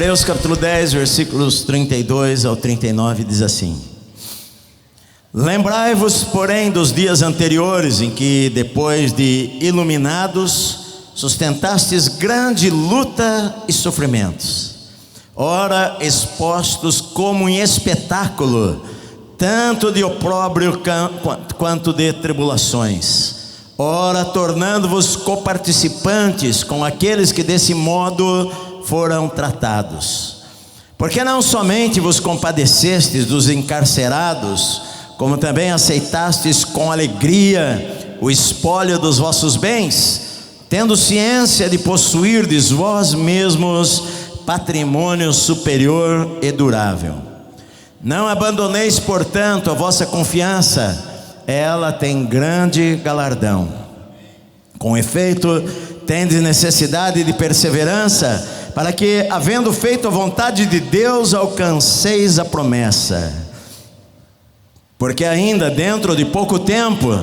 Hebreus capítulo 10, versículos 32 ao 39 diz assim: Lembrai-vos, porém, dos dias anteriores, em que, depois de iluminados, sustentastes grande luta e sofrimentos, ora expostos como em espetáculo, tanto de opróbrio quanto de tribulações, ora tornando-vos coparticipantes com aqueles que desse modo foram tratados. Porque não somente vos compadecestes dos encarcerados, como também aceitastes com alegria o espólio dos vossos bens, tendo ciência de possuirdes vós mesmos patrimônio superior e durável. Não abandoneis, portanto, a vossa confiança, ela tem grande galardão. Com efeito, tendes necessidade de perseverança, para que, havendo feito a vontade de Deus, alcanceis a promessa. Porque ainda dentro de pouco tempo,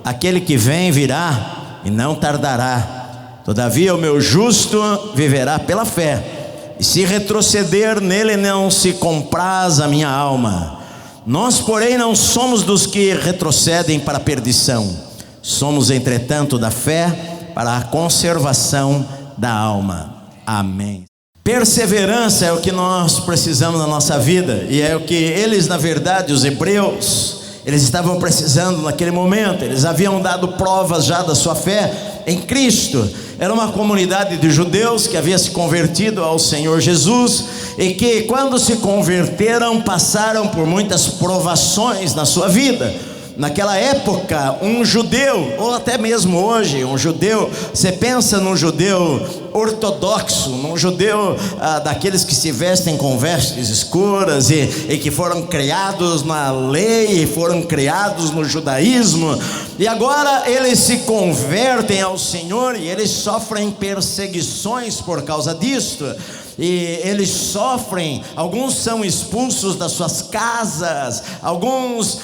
aquele que vem virá e não tardará. Todavia o meu justo viverá pela fé, e se retroceder, nele não se compraz a minha alma. Nós, porém, não somos dos que retrocedem para a perdição, somos, entretanto, da fé para a conservação da alma. Amém. Perseverança é o que nós precisamos na nossa vida, e é o que eles, na verdade, os hebreus, eles estavam precisando naquele momento. Eles haviam dado provas já da sua fé em Cristo. Era uma comunidade de judeus que havia se convertido ao Senhor Jesus, e que, quando se converteram, passaram por muitas provações na sua vida. Naquela época, um judeu, ou até mesmo hoje, um judeu, você pensa num judeu ortodoxo, num judeu daqueles que se vestem com vestes escuras e que foram criados na lei, foram criados no judaísmo, e agora eles se convertem ao Senhor e eles sofrem perseguições por causa disto. E eles sofrem, alguns são expulsos das suas casas, alguns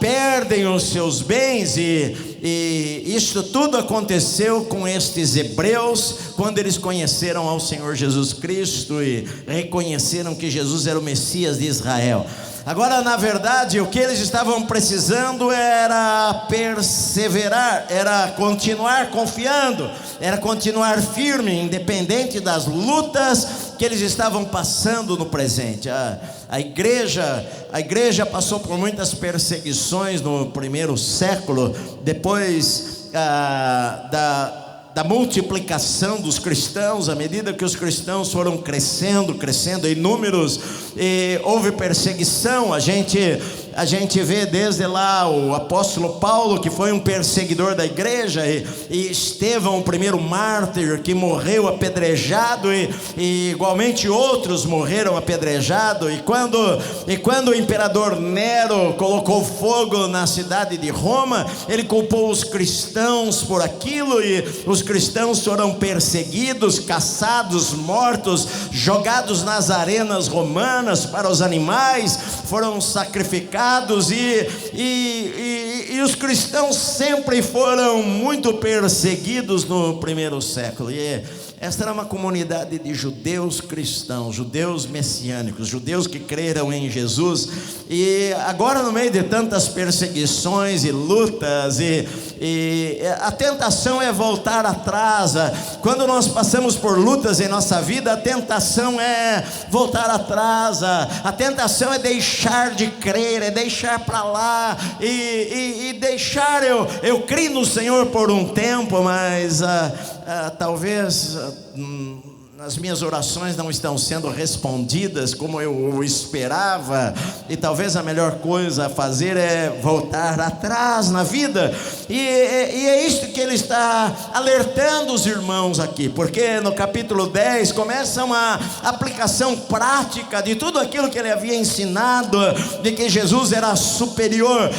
perdem os seus bens, e isto tudo aconteceu com estes hebreus, quando eles conheceram ao Senhor Jesus Cristo e reconheceram que Jesus era o Messias de Israel. Agora, na verdade, o que eles estavam precisando era perseverar, era continuar confiando, era continuar firme, independente das lutas que eles estavam passando no presente. A igreja passou por muitas perseguições no primeiro século, depois da multiplicação dos cristãos. À medida que os cristãos foram crescendo em números, e houve perseguição. A gente vê desde lá o apóstolo Paulo, que foi um perseguidor da igreja, e Estevão, o primeiro mártir, que morreu apedrejado, e igualmente outros morreram apedrejados. E quando o imperador Nero colocou fogo na cidade de Roma, ele culpou os cristãos por aquilo, e os cristãos foram perseguidos, caçados, mortos, jogados nas arenas romanas para os animais, foram sacrificados, e os cristãos sempre foram muito perseguidos no primeiro século. E esta era uma comunidade de judeus cristãos, judeus messiânicos, judeus que creram em Jesus. E agora, no meio de tantas perseguições e lutas, e a tentação é voltar atrás. Quando nós passamos por lutas em nossa vida, a tentação é voltar atrás, a tentação é deixar de crer, é deixar para lá, e deixar, eu criei no Senhor por um tempo, mas talvez as minhas orações não estão sendo respondidas como eu esperava, e talvez a melhor coisa a fazer é voltar atrás na vida. E é isto que ele está alertando os irmãos aqui, porque no capítulo 10 começa uma aplicação prática de tudo aquilo que ele havia ensinado, de que Jesus era superior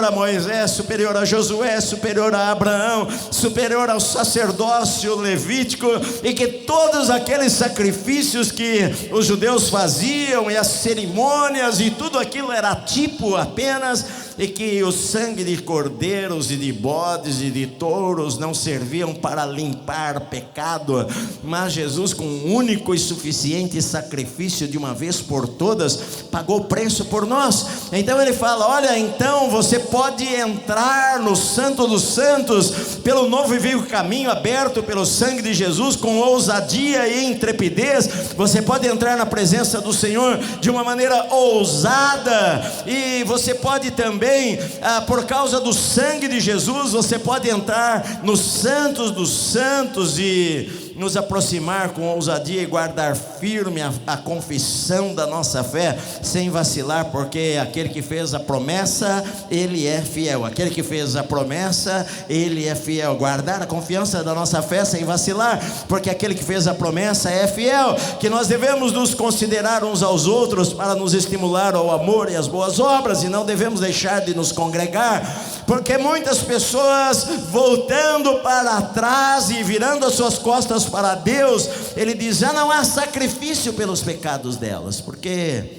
a Moisés, superior a Josué, superior a Abraão, superior ao sacerdócio levítico, e que todos aqueles sacrifícios que os judeus faziam, e as cerimônias, e tudo aquilo era tipo apenas, e que o sangue de cordeiros e de bodes e de touros não serviam para limpar pecado, mas Jesus, com um único e suficiente sacrifício de uma vez por todas, pagou o preço por nós. Então ele fala: olha, então você pode entrar no Santo dos Santos pelo novo e vivo caminho aberto pelo sangue de Jesus, com ousadia e intrepidez. Você pode entrar na presença do Senhor de uma maneira ousada, e você pode também, por causa do sangue de Jesus, você pode entrar no Santos dos Santos e nos aproximar com ousadia e guardar firme a confissão da nossa fé, sem vacilar, porque aquele que fez a promessa, ele é fiel. Aquele que fez a promessa, ele é fiel. Guardar a confiança da nossa fé sem vacilar, porque aquele que fez a promessa é fiel. Que nós devemos nos considerar uns aos outros para nos estimular ao amor e às boas obras, e não devemos deixar de nos congregar, porque muitas pessoas, voltando para trás e virando as suas costas para Deus, ele diz: já não há sacrifício pelos pecados delas, porque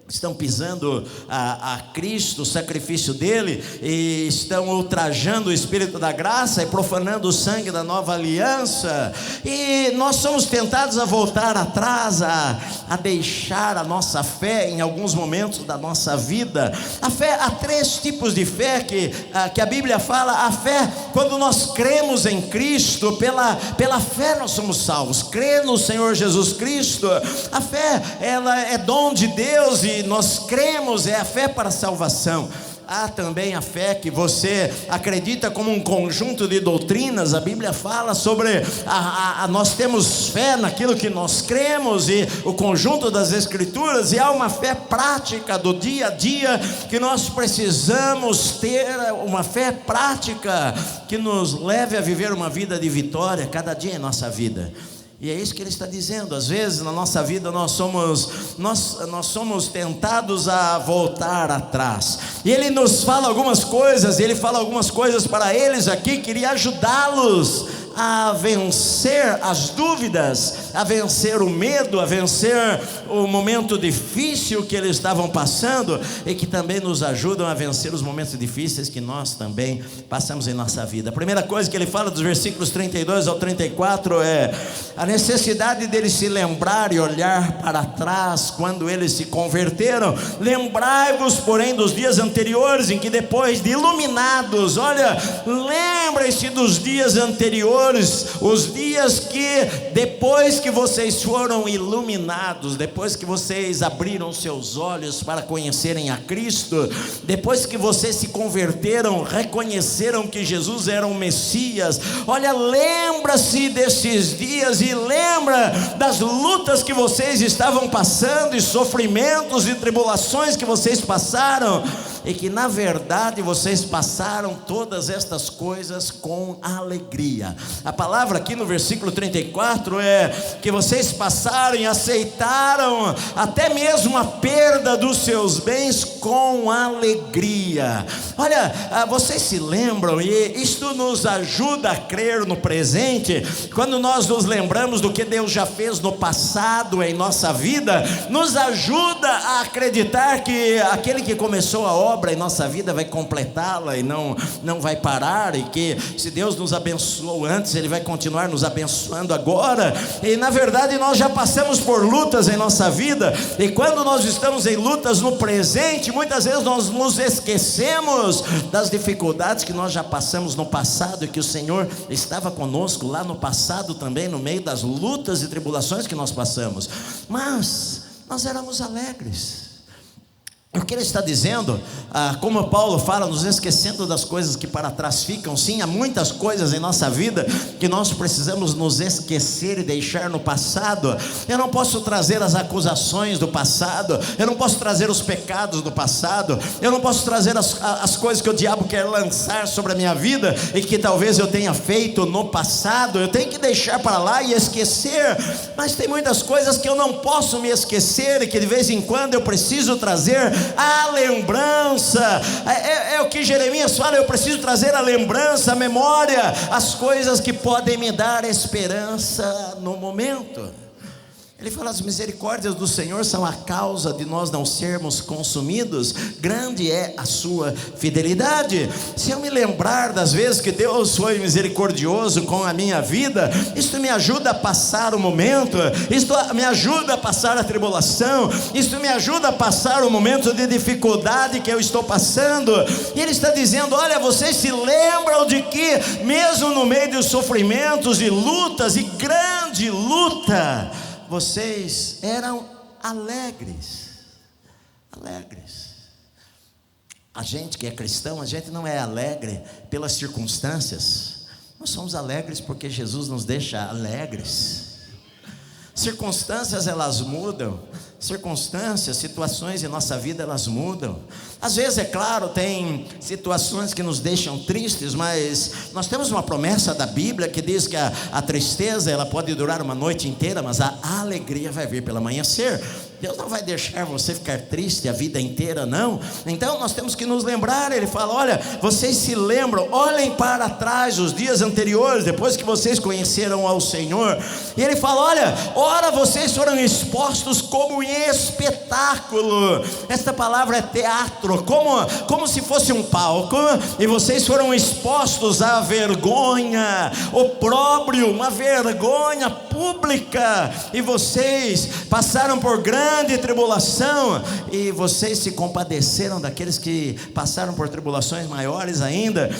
estão pisando a Cristo, o sacrifício dele, e estão ultrajando o Espírito da graça e profanando o sangue da nova aliança. E nós somos tentados a voltar atrás, a deixar a nossa fé em alguns momentos da nossa vida. A fé, há 3 tipos de fé que a Bíblia fala. A fé, quando nós cremos em Cristo, pela fé nós somos salvos. Crer no Senhor Jesus Cristo, a fé, ela é dom de Deus, e nós cremos, é a fé para a salvação. Há também a fé que você acredita como um conjunto de doutrinas. A Bíblia fala sobre nós temos fé naquilo que nós cremos, e o conjunto das Escrituras. E há uma fé prática do dia a dia, que nós precisamos ter uma fé prática que nos leve a viver uma vida de vitória cada dia em nossa vida. E é isso que ele está dizendo. Às vezes na nossa vida nós somos tentados a voltar atrás, e ele nos fala algumas coisas, e ele fala algumas coisas para eles aqui. Queria ajudá-los a vencer as dúvidas, a vencer o medo, a vencer o momento difícil que eles estavam passando, e que também nos ajudam a vencer os momentos difíceis que nós também passamos em nossa vida. A primeira coisa que ele fala dos versículos 32 ao 34 é a necessidade deles se lembrar e olhar para trás quando eles se converteram. Lembrai-vos, porém, dos dias anteriores, em que depois de iluminados, olha, lembrem-se dos dias anteriores, os dias que depois que vocês foram iluminados, depois que vocês abriram seus olhos para conhecerem a Cristo, depois que vocês se converteram, reconheceram que Jesus era o Messias. Olha, lembra-se desses dias, e lembra das lutas que vocês estavam passando, e sofrimentos e tribulações que vocês passaram, e que na verdade vocês passaram todas estas coisas com alegria. A palavra aqui no versículo 34 é que vocês passaram e aceitaram até mesmo a perda dos seus bens com alegria. Olha, vocês se lembram, e isto nos ajuda a crer no presente. Quando nós nos lembramos do que Deus já fez no passado em nossa vida, nos ajuda a acreditar que aquele que começou a obra em nossa vida vai completá-la, e não vai parar, e que se Deus nos abençoou antes, Ele vai continuar nos abençoando agora. E na verdade nós já passamos por lutas em nossa vida, e quando nós estamos em lutas no presente, muitas vezes nós nos esquecemos das dificuldades que nós já passamos no passado, e que o Senhor estava conosco lá no passado também, no meio das lutas e tribulações que nós passamos, mas nós éramos alegres. O que ele está dizendo, como Paulo fala, nos esquecendo das coisas que para trás ficam. Sim, há muitas coisas em nossa vida que nós precisamos nos esquecer e deixar no passado. Eu não posso trazer as acusações do passado, eu não posso trazer os pecados do passado, eu não posso trazer as coisas que o diabo quer lançar sobre a minha vida, e que talvez eu tenha feito no passado. Eu tenho que deixar para lá e esquecer. Mas tem muitas coisas que eu não posso me esquecer, e que de vez em quando eu preciso trazer a lembrança. É o que Jeremias fala: eu preciso trazer a lembrança, a memória, as coisas que podem me dar esperança no momento. Ele fala: as misericórdias do Senhor são a causa de nós não sermos consumidos, grande é a sua fidelidade. Se eu me lembrar das vezes que Deus foi misericordioso com a minha vida, isso me ajuda a passar o momento, isso me ajuda a passar a tribulação, isso me ajuda a passar o momento de dificuldade que eu estou passando. E Ele está dizendo: olha, vocês se lembram de que mesmo no meio dos sofrimentos e lutas, e grande luta, vocês eram alegres. A gente que é cristão, a gente não é alegre pelas circunstâncias, nós somos alegres porque Jesus nos deixa alegres. Circunstâncias, elas mudam. Circunstâncias, situações em nossa vida, elas mudam. Às vezes, é claro, tem situações que nos deixam tristes, mas nós temos uma promessa da Bíblia que diz que a tristeza, ela pode durar uma noite inteira, mas a alegria vai vir pelo amanhecer. Deus não vai deixar você ficar triste a vida inteira, não. Então nós temos que nos lembrar. Ele fala: olha, vocês se lembram, olhem para trás, os dias anteriores, depois que vocês conheceram ao Senhor. E Ele fala: olha, ora vocês foram expostos como espetáculo. Esta palavra é teatro, como se fosse um palco, e vocês foram expostos à vergonha, opróbrio, uma vergonha pública, e vocês passaram por grande tribulação, e vocês se compadeceram daqueles que passaram por tribulações maiores ainda,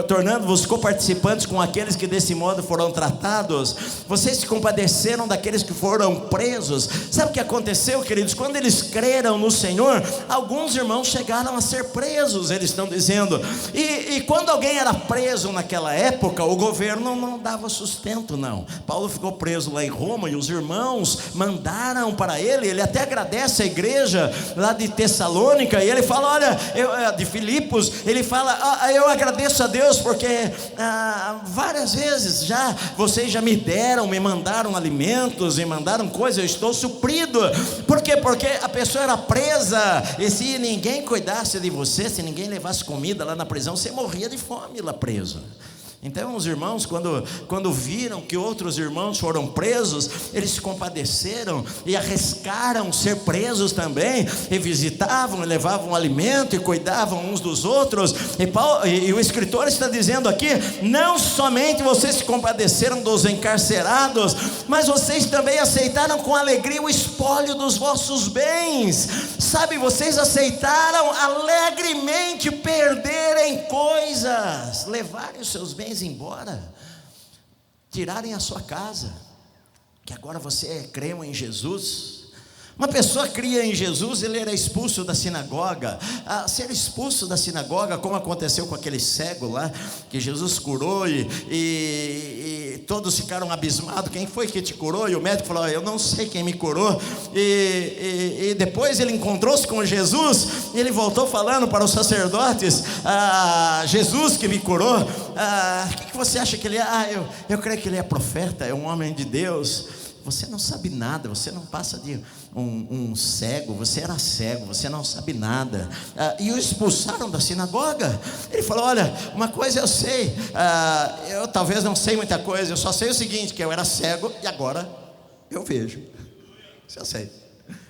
tornando-vos coparticipantes com aqueles que desse modo foram tratados. Vocês se compadeceram daqueles que foram presos. Sabe o que aconteceu, queridos? Quando eles creram no Senhor, alguns irmãos chegaram a ser presos, eles estão dizendo, e quando alguém era preso naquela época, o governo não dava sustento, não. Paulo ficou preso lá em Roma, e os irmãos mandaram para ele até agradece a igreja lá de Tessalônica, e ele fala: olha, de Filipos, ele fala: eu agradeço a Deus porque várias vezes já vocês já me mandaram alimentos, me mandaram coisas, eu estou suprido. Por quê? Porque a pessoa era presa, e se ninguém cuidasse de você, se ninguém levasse comida lá na prisão, você morria de fome lá preso. Então os irmãos, quando viram que outros irmãos foram presos, eles se compadeceram e arriscaram ser presos também, e visitavam, e levavam alimento, e cuidavam uns dos outros. E o escritor está dizendo aqui: não somente vocês se compadeceram dos encarcerados, mas vocês também aceitaram com alegria o espólio dos vossos bens. Sabe, vocês aceitaram alegremente perderem coisas, levarem os seus bens embora, tirarem a sua casa, que agora você creu em Jesus. Uma pessoa cria em Jesus, ele era expulso da sinagoga. Ser expulso da sinagoga, como aconteceu com aquele cego lá, que Jesus curou, e todos ficaram abismados: quem foi que te curou? E o médico falou: eu não sei quem me curou. E depois ele encontrou-se com Jesus, e ele voltou falando para os sacerdotes: Jesus que me curou. O que você acha que ele é? Eu creio que ele é profeta, é um homem de Deus. Você não sabe nada, você não passa de um cego, você era cego, você não sabe nada. E o expulsaram da sinagoga. Ele falou: olha, uma coisa eu sei, eu talvez não sei muita coisa, eu só sei o seguinte, que eu era cego e agora eu vejo. Isso eu sei,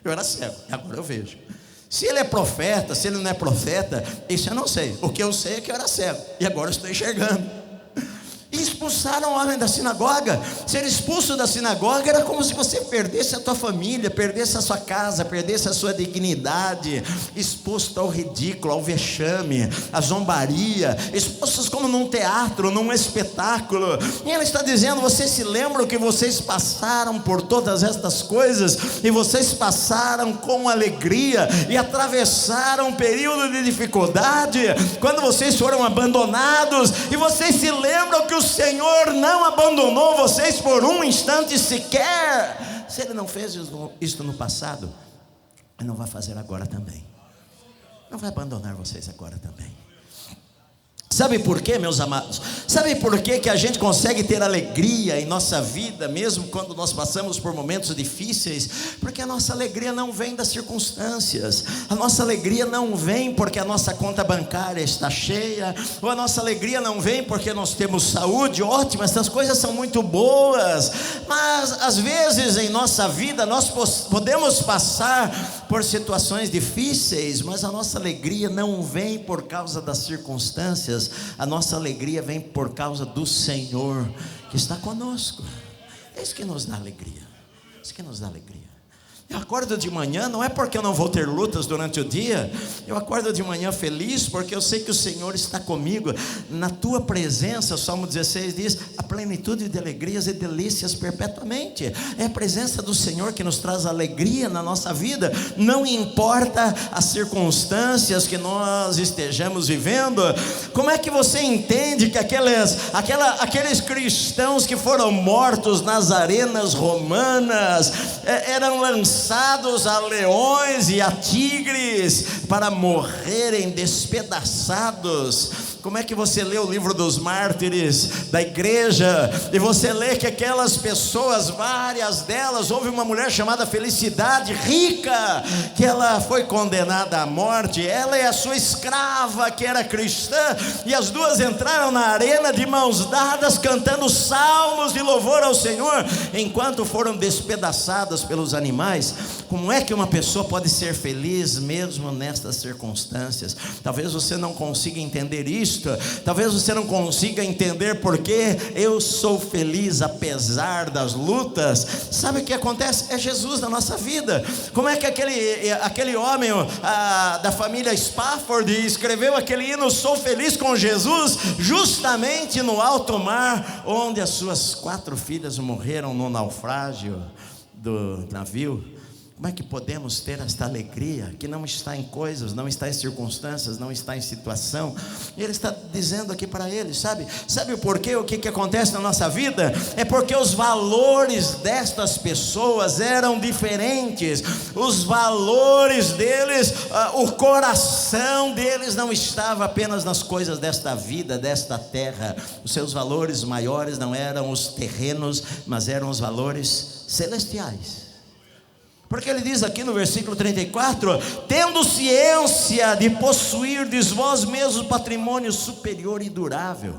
eu era cego e agora eu vejo. Se ele é profeta, se ele não é profeta, isso eu não sei. O que eu sei é que eu era cego e agora eu estou enxergando. E expulsaram o homem da sinagoga. Ser expulso da sinagoga era como se você perdesse a tua família, perdesse a sua casa, perdesse a sua dignidade, exposto ao ridículo, ao vexame, à zombaria, expostos como num teatro, num espetáculo. E ele está dizendo: vocês se lembram que vocês passaram por todas estas coisas, e vocês passaram com alegria, e atravessaram um período de dificuldade, quando vocês foram abandonados, e vocês se lembram que o Senhor não abandonou vocês por um instante sequer. Se Ele não fez isso no passado, Ele não vai fazer agora também. Não vai abandonar vocês agora também. Sabe por quê, meus amados? Sabe por quê que a gente consegue ter alegria em nossa vida, mesmo quando nós passamos por momentos difíceis? Porque a nossa alegria não vem das circunstâncias, a nossa alegria não vem porque a nossa conta bancária está cheia, ou a nossa alegria não vem porque nós temos saúde ótima. Essas coisas são muito boas, mas às vezes em nossa vida nós podemos passar por situações difíceis, mas a nossa alegria não vem por causa das circunstâncias. A nossa alegria vem por causa do Senhor que está conosco. É isso que nos dá alegria. É isso que nos dá alegria. Eu acordo de manhã, não é porque eu não vou ter lutas durante o dia. Eu acordo de manhã feliz porque eu sei que o Senhor está comigo. Na tua presença, o Salmo 16 diz: a plenitude de alegrias e delícias perpetuamente. É a presença do Senhor que nos traz alegria na nossa vida. Não importa as circunstâncias que nós estejamos vivendo. Como é que você entende que aqueles cristãos que foram mortos nas arenas romanas eram lançados a leões e a tigres para morrerem despedaçados? Como é que você lê o livro dos mártires da igreja e você lê que aquelas pessoas, várias delas, houve uma mulher chamada Felicidade, rica, que ela foi condenada à morte, ela e a sua escrava que era cristã, e as duas entraram na arena de mãos dadas, cantando salmos de louvor ao Senhor, enquanto foram despedaçadas pelos animais. Como é que uma pessoa pode ser feliz mesmo nestas circunstâncias? Talvez você não consiga entender isso. Talvez você não consiga entender porque eu sou feliz apesar das lutas. Sabe o que acontece? É Jesus na nossa vida. Como é que aquele homem da família Spafford escreveu aquele hino "Sou feliz com Jesus", justamente no alto mar, onde as suas 4 filhas morreram no naufrágio do navio? Como é que podemos ter esta alegria que não está em coisas, não está em circunstâncias, não está em situação? E ele está dizendo aqui para eles, sabe o porquê? O que acontece na nossa vida? É porque os valores destas pessoas eram diferentes. Os valores deles, o coração deles não estava apenas nas coisas desta vida, desta terra. Os seus valores maiores não eram os terrenos, mas eram os valores celestiais. Porque ele diz aqui no versículo 34: tendo ciência de possuirdes vós mesmos patrimônio superior e durável.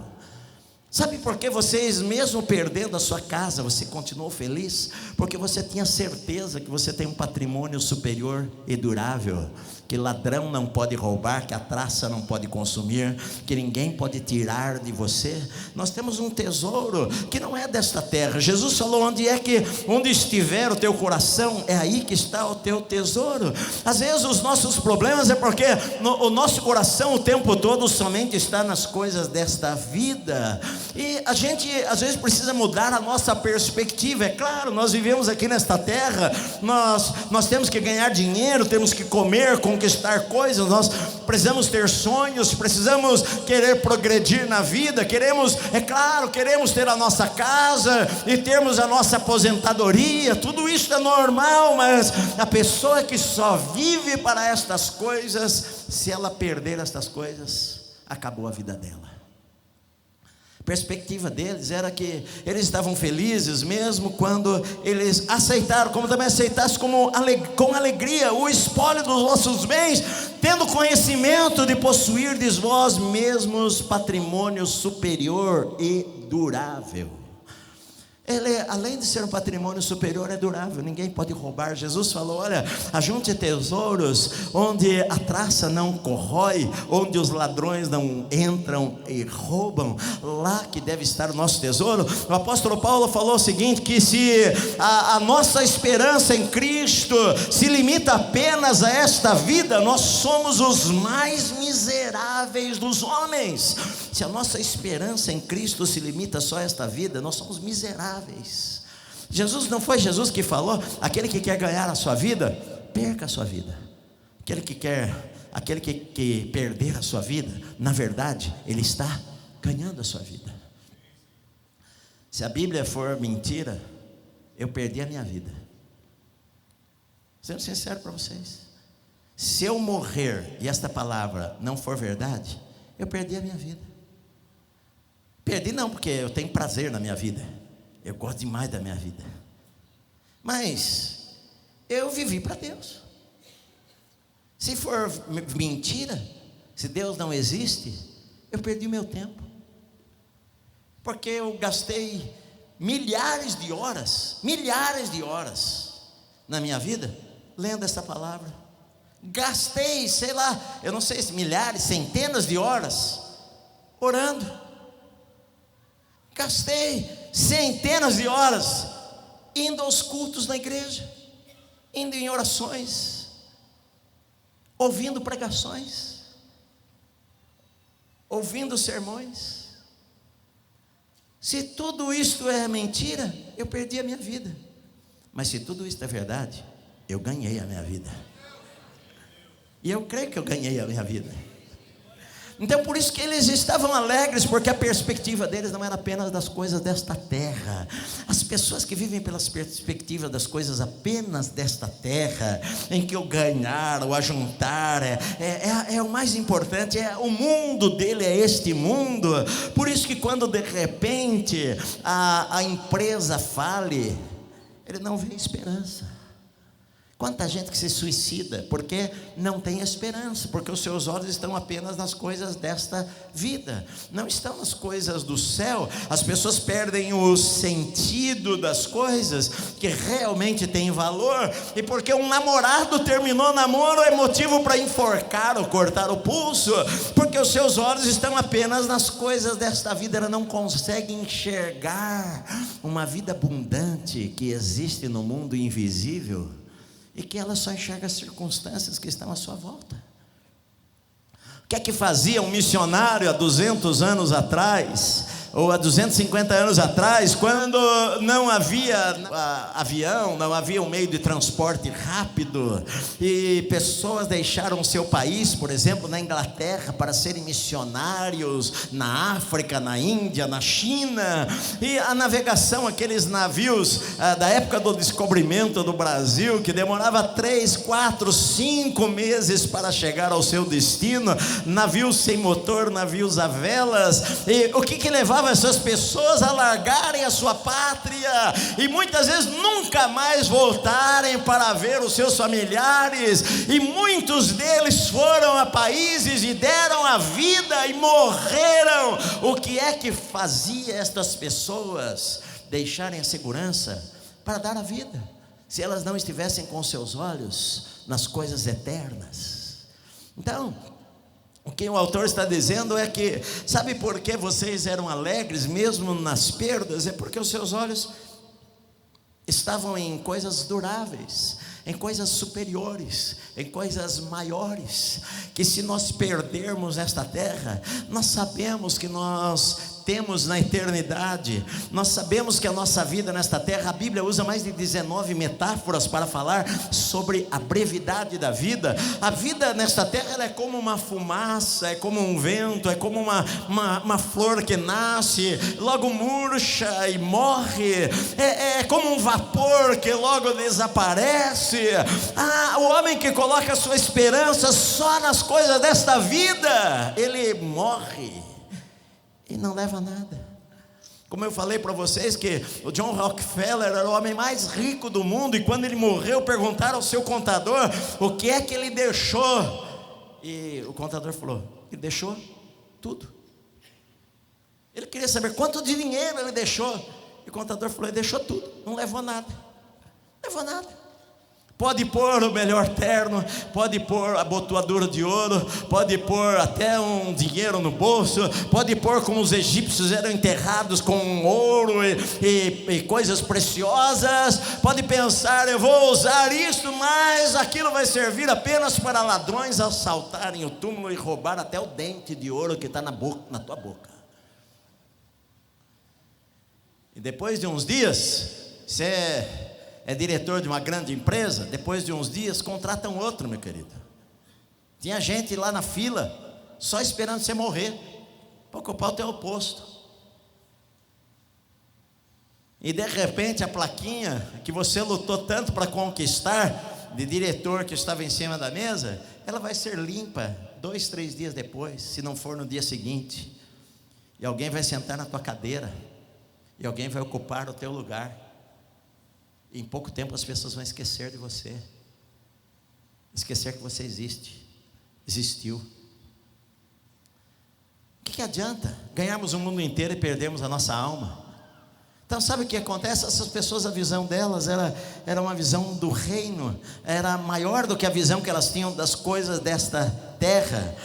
Sabe por que vocês, mesmo perdendo a sua casa, você continuou feliz? Porque você tinha certeza que você tem um patrimônio superior e durável, que ladrão não pode roubar, que a traça não pode consumir, que ninguém pode tirar de você. Nós temos um tesouro que não é desta terra. Jesus falou: onde estiver o teu coração, é aí que está o teu tesouro. Às vezes os nossos problemas é porque o nosso coração o tempo todo somente está nas coisas desta vida. E a gente às vezes precisa mudar a nossa perspectiva. É claro, nós vivemos aqui nesta terra, nós temos que ganhar dinheiro, temos que comer, conquistar coisas, nós precisamos ter sonhos, precisamos querer progredir na vida, queremos ter a nossa casa e termos a nossa aposentadoria. Tudo isso é normal, mas a pessoa que só vive para estas coisas, se ela perder estas coisas, acabou a vida dela. A perspectiva deles era que eles estavam felizes mesmo quando eles aceitaram, como também aceitassem com alegria o espólio dos vossos bens, tendo conhecimento de possuirdes vós mesmos patrimônio superior e durável. Ele, além de ser um patrimônio superior, é durável, ninguém pode roubar. Jesus falou: olha, ajunte tesouros onde a traça não corrói, onde os ladrões não entram e roubam, lá que deve estar o nosso tesouro. O apóstolo Paulo falou o seguinte, que se a nossa esperança em Cristo se limita apenas a esta vida, nós somos os mais miseráveis dos homens. Se a nossa esperança em Cristo se limita só a esta vida, nós somos miseráveis. Jesus, não foi Jesus que falou: aquele que quer ganhar a sua vida, perca a sua vida. Aquele que perder a sua vida, na verdade, ele está ganhando a sua vida. Se a Bíblia for mentira, eu perdi a minha vida. Sendo sincero para vocês, se eu morrer e esta palavra não for verdade, eu perdi a minha vida. Perdi não, porque eu tenho prazer na minha vida. Eu gosto demais da minha vida. Mas eu vivi para Deus. Se for mentira, se Deus não existe, eu perdi meu tempo. Porque eu gastei milhares de horas na minha vida lendo essa palavra. Gastei, sei lá, eu não sei se milhares, centenas de horas orando. Gastei centenas de horas indo aos cultos na igreja, indo em orações, ouvindo pregações, ouvindo sermões. Se tudo isto é mentira, eu perdi a minha vida. Mas se tudo isso é verdade, eu ganhei a minha vida. E eu creio que eu ganhei a minha vida. Então por isso que eles estavam alegres, porque a perspectiva deles não era apenas das coisas desta terra. As pessoas que vivem pelas perspectivas das coisas apenas desta terra, em que o ganhar, o ajuntar é o mais importante, o mundo dele é este mundo. Por isso que quando de repente a empresa fale, ele não vê esperança. Quanta gente que se suicida porque não tem esperança, porque os seus olhos estão apenas nas coisas desta vida, não estão nas coisas do céu. As pessoas perdem o sentido das coisas que realmente têm valor, e porque um namorado terminou o namoro é motivo para enforcar ou cortar o pulso, porque os seus olhos estão apenas nas coisas desta vida. Ela não consegue enxergar uma vida abundante que existe no mundo invisível, e que ela só enxerga as circunstâncias que estão à sua volta. O que é que fazia um missionário há 200 anos atrás, ou há 250 anos atrás, quando não havia avião, não havia um meio de transporte rápido, e pessoas deixaram seu país, por exemplo, na Inglaterra, para serem missionários na África, na Índia, na China, e a navegação, aqueles navios da época do descobrimento do Brasil, que demorava 3, 4, 5 meses para chegar ao seu destino, navios sem motor, navios a velas, e o que levava essas pessoas a largarem a sua pátria e muitas vezes nunca mais voltarem para ver os seus familiares, e muitos deles foram a países e deram a vida e morreram. O que é que fazia estas pessoas deixarem a segurança para dar a vida, se elas não estivessem com seus olhos nas coisas eternas? Então, o que o autor está dizendo é que, sabe por que vocês eram alegres mesmo nas perdas? É porque os seus olhos estavam em coisas duráveis, em coisas superiores, em coisas maiores, que se nós perdermos esta terra, nós sabemos que nós temos na eternidade. Nós sabemos que a nossa vida nesta terra, a Bíblia usa mais de 19 metáforas para falar sobre a brevidade da vida. A vida nesta terra, ela é como uma fumaça, é como um vento, é como uma flor que nasce, logo murcha e morre, é como um vapor que logo desaparece. O homem que coloca a sua esperança só nas coisas desta vida, ele morre e não leva nada. Como eu falei para vocês que o John Rockefeller era o homem mais rico do mundo, e quando ele morreu perguntaram ao seu contador o que é que ele deixou, e o contador falou: ele deixou tudo. Ele queria saber quanto dinheiro ele deixou, e o contador falou: ele deixou tudo, não levou nada. Não levou nada. Pode pôr o melhor terno, pode pôr a abotoadura de ouro, pode pôr até um dinheiro no bolso, pode pôr como os egípcios eram enterrados com ouro e coisas preciosas, pode pensar: eu vou usar isso, mas aquilo vai servir apenas para ladrões assaltarem o túmulo e roubar até o dente de ouro que está na tua boca. E depois de uns dias, você é diretor de uma grande empresa, depois de uns dias contratam outro, meu querido. Tinha gente lá na fila só esperando você morrer para ocupar o teu posto. E de repente a plaquinha que você lutou tanto para conquistar, de diretor, que estava em cima da mesa, ela vai ser limpa 2, 3 dias depois, se não for no dia seguinte. e alguém vai sentar na tua cadeira, e alguém vai ocupar o teu lugar, e em pouco tempo as pessoas vão esquecer de você, esquecer que você existiu. O que adianta ganharmos o mundo inteiro e perdermos a nossa alma? Então sabe o que acontece? Essas pessoas, a visão delas era uma visão do reino, era maior do que a visão que elas tinham das coisas desta terra.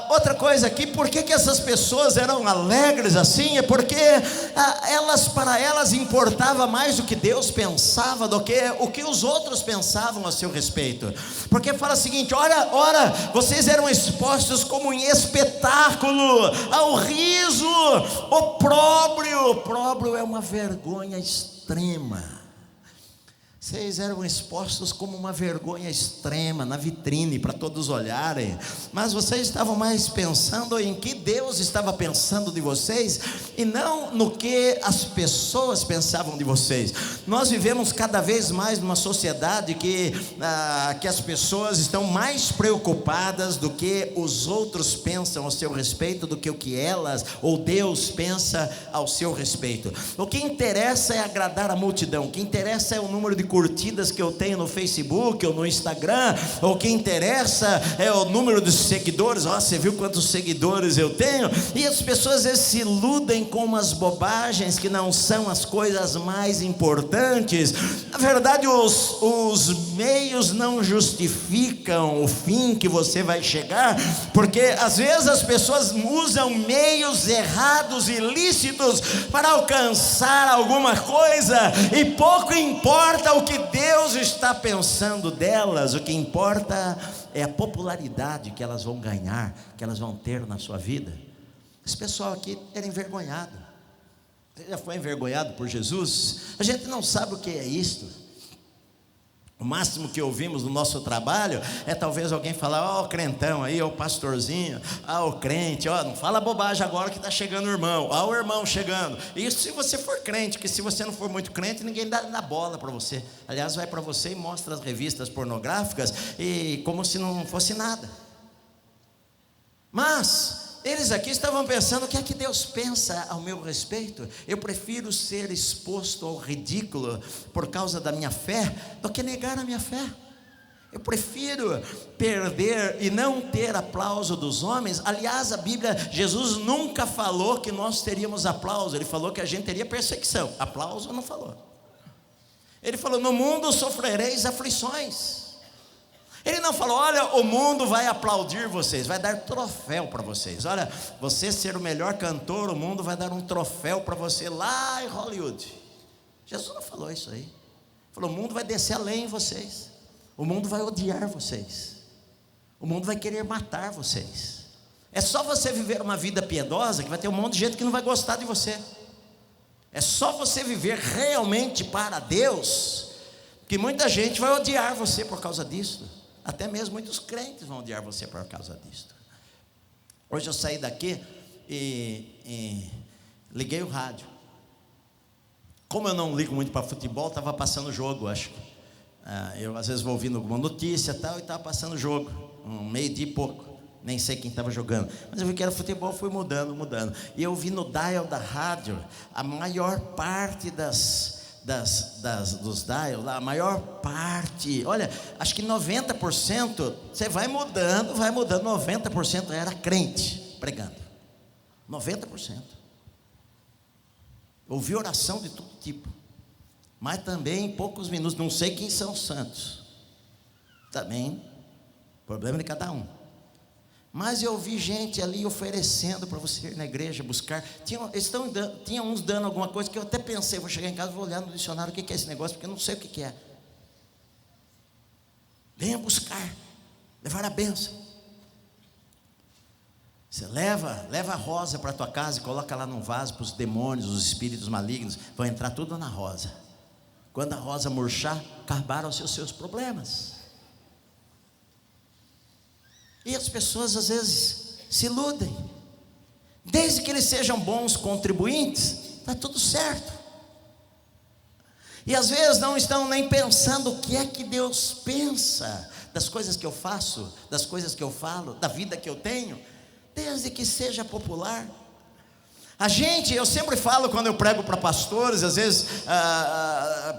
Outra coisa aqui, por que essas pessoas eram alegres assim? É porque para elas importava mais o que Deus pensava do que o que os outros pensavam a seu respeito. Porque fala o seguinte: ora, vocês eram expostos como em espetáculo ao riso, opróbrio é uma vergonha extrema. Vocês eram expostos como uma vergonha extrema na vitrine para todos olharem, mas vocês estavam mais pensando em que Deus estava pensando de vocês e não no que as pessoas pensavam de vocês. Nós vivemos cada vez mais numa sociedade que as pessoas estão mais preocupadas do que os outros pensam ao seu respeito, do que o que elas ou Deus pensa ao seu respeito. O que interessa é agradar a multidão, o que interessa é o número de curtidas que eu tenho no Facebook ou no Instagram, o que interessa é o número de seguidores. Você viu quantos seguidores eu tenho? E as pessoas às vezes se iludem com umas bobagens que não são as coisas mais importantes. Na verdade, os meios não justificam o fim que você vai chegar, porque às vezes as pessoas usam meios errados, ilícitos, para alcançar alguma coisa, e pouco importa o que Deus está pensando delas. O que importa é a popularidade que elas vão ganhar, que elas vão ter na sua vida. Esse pessoal aqui era envergonhado. Você já foi envergonhado por Jesus? A gente não sabe o que é isto. O máximo que ouvimos no nosso trabalho é talvez alguém falar: o crentão aí, o pastorzinho, o crente, não fala bobagem agora que está chegando o irmão, o irmão chegando. Isso se você for crente, que se você não for muito crente, ninguém dá bola para você. Aliás, vai para você e mostra as revistas pornográficas, e como se não fosse nada. Mas eles aqui estavam pensando: o que é que Deus pensa ao meu respeito? Eu prefiro ser exposto ao ridículo por causa da minha fé do que negar a minha fé. Eu prefiro perder e não ter aplauso dos homens. Aliás, Jesus nunca falou que nós teríamos aplauso. Ele falou que a gente teria perseguição. Aplauso não falou. Ele falou: no mundo sofrereis aflições. Ele não falou: olha, o mundo vai aplaudir vocês, vai dar troféu para vocês. Olha, você ser o melhor cantor, o mundo vai dar um troféu para você lá em Hollywood. Jesus não falou isso aí. Ele falou: o mundo vai descer além em vocês, o mundo vai odiar vocês, o mundo vai querer matar vocês. É só você viver uma vida piedosa que vai ter um monte de gente que não vai gostar de você. É só você viver realmente para Deus que muita gente vai odiar você por causa disso. Até mesmo muitos crentes vão odiar você por causa disso. Hoje eu saí daqui e liguei o rádio. Como eu não ligo muito para futebol, estava passando o jogo, acho. Eu às vezes vou ouvindo alguma notícia e estava passando o jogo, meio-dia e pouco. Nem sei quem estava jogando, mas eu vi que era futebol, fui mudando. E eu vi no dial da rádio, a maior parte dos dials, a maior parte, olha, acho que 90%, você vai mudando, 90% era crente pregando, 90%. Ouvi oração de todo tipo, mas também em poucos minutos, não sei quem são os santos, também, problema de cada um. Mas eu vi gente ali oferecendo para você ir na igreja buscar. Tinha uns dando alguma coisa que eu até pensei: vou chegar em casa, vou olhar no dicionário o que é esse negócio, porque eu não sei o que é. Venha buscar, levar a bênção. Você leva a rosa para a tua casa e coloca lá num vaso para os demônios, os espíritos malignos, vão entrar tudo na rosa. Quando a rosa murchar, acabaram-se os seus problemas. E as pessoas às vezes se iludem. Desde que eles sejam bons contribuintes, está tudo certo. E às vezes não estão nem pensando o que é que Deus pensa das coisas que eu faço, das coisas que eu falo, da vida que eu tenho, desde que seja popular. Eu sempre falo quando eu prego para pastores, às vezes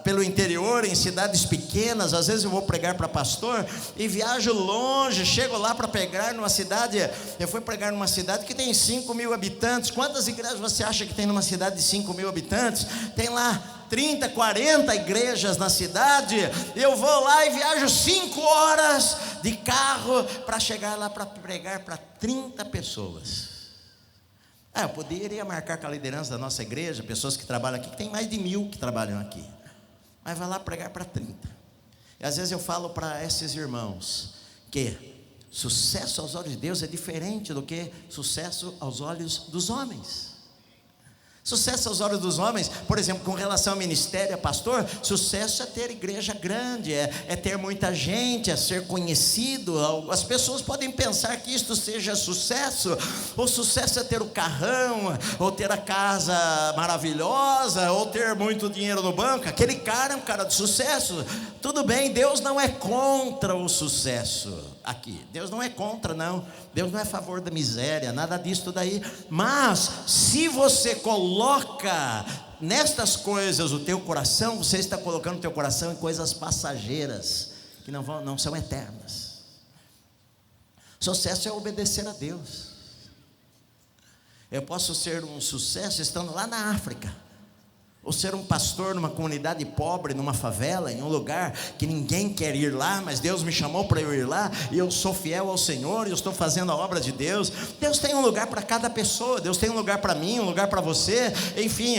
pelo interior, em cidades pequenas, às vezes eu vou pregar para pastor e viajo longe, chego lá para pregar numa cidade. Eu fui pregar numa cidade que tem 5.000 habitantes. Quantas igrejas você acha que tem numa cidade de 5.000 habitantes? Tem lá 30, 40 igrejas na cidade. Eu vou lá e viajo 5 horas de carro para chegar lá para pregar para 30 pessoas. Eu poderia marcar com a liderança da nossa igreja, pessoas que trabalham aqui, que tem mais de 1.000 que trabalham aqui, mas vai lá pregar para 30. E às vezes eu falo para esses irmãos que sucesso aos olhos de Deus é diferente do que sucesso aos olhos dos homens. Sucesso aos olhos dos homens, por exemplo, com relação ao ministério, a pastor, sucesso é ter igreja grande, é ter muita gente, é ser conhecido. As pessoas podem pensar que isto seja sucesso. O sucesso é ter o carrão, ou ter a casa maravilhosa, ou ter muito dinheiro no banco. Aquele cara é um cara de sucesso. Tudo bem, Deus não é contra o sucesso aqui. Deus não é contra, não. Deus não é a favor da miséria, nada disso daí. Mas se você coloca nestas coisas o teu coração, você está colocando o teu coração em coisas passageiras, que não são eternas. Sucesso é obedecer a Deus. Eu posso ser um sucesso estando lá na África, ou ser um pastor numa comunidade pobre, numa favela, em um lugar que ninguém quer ir lá, mas Deus me chamou para eu ir lá, e eu sou fiel ao Senhor, e eu estou fazendo a obra de Deus. Deus tem um lugar para cada pessoa, Deus tem um lugar para mim, um lugar para você, enfim,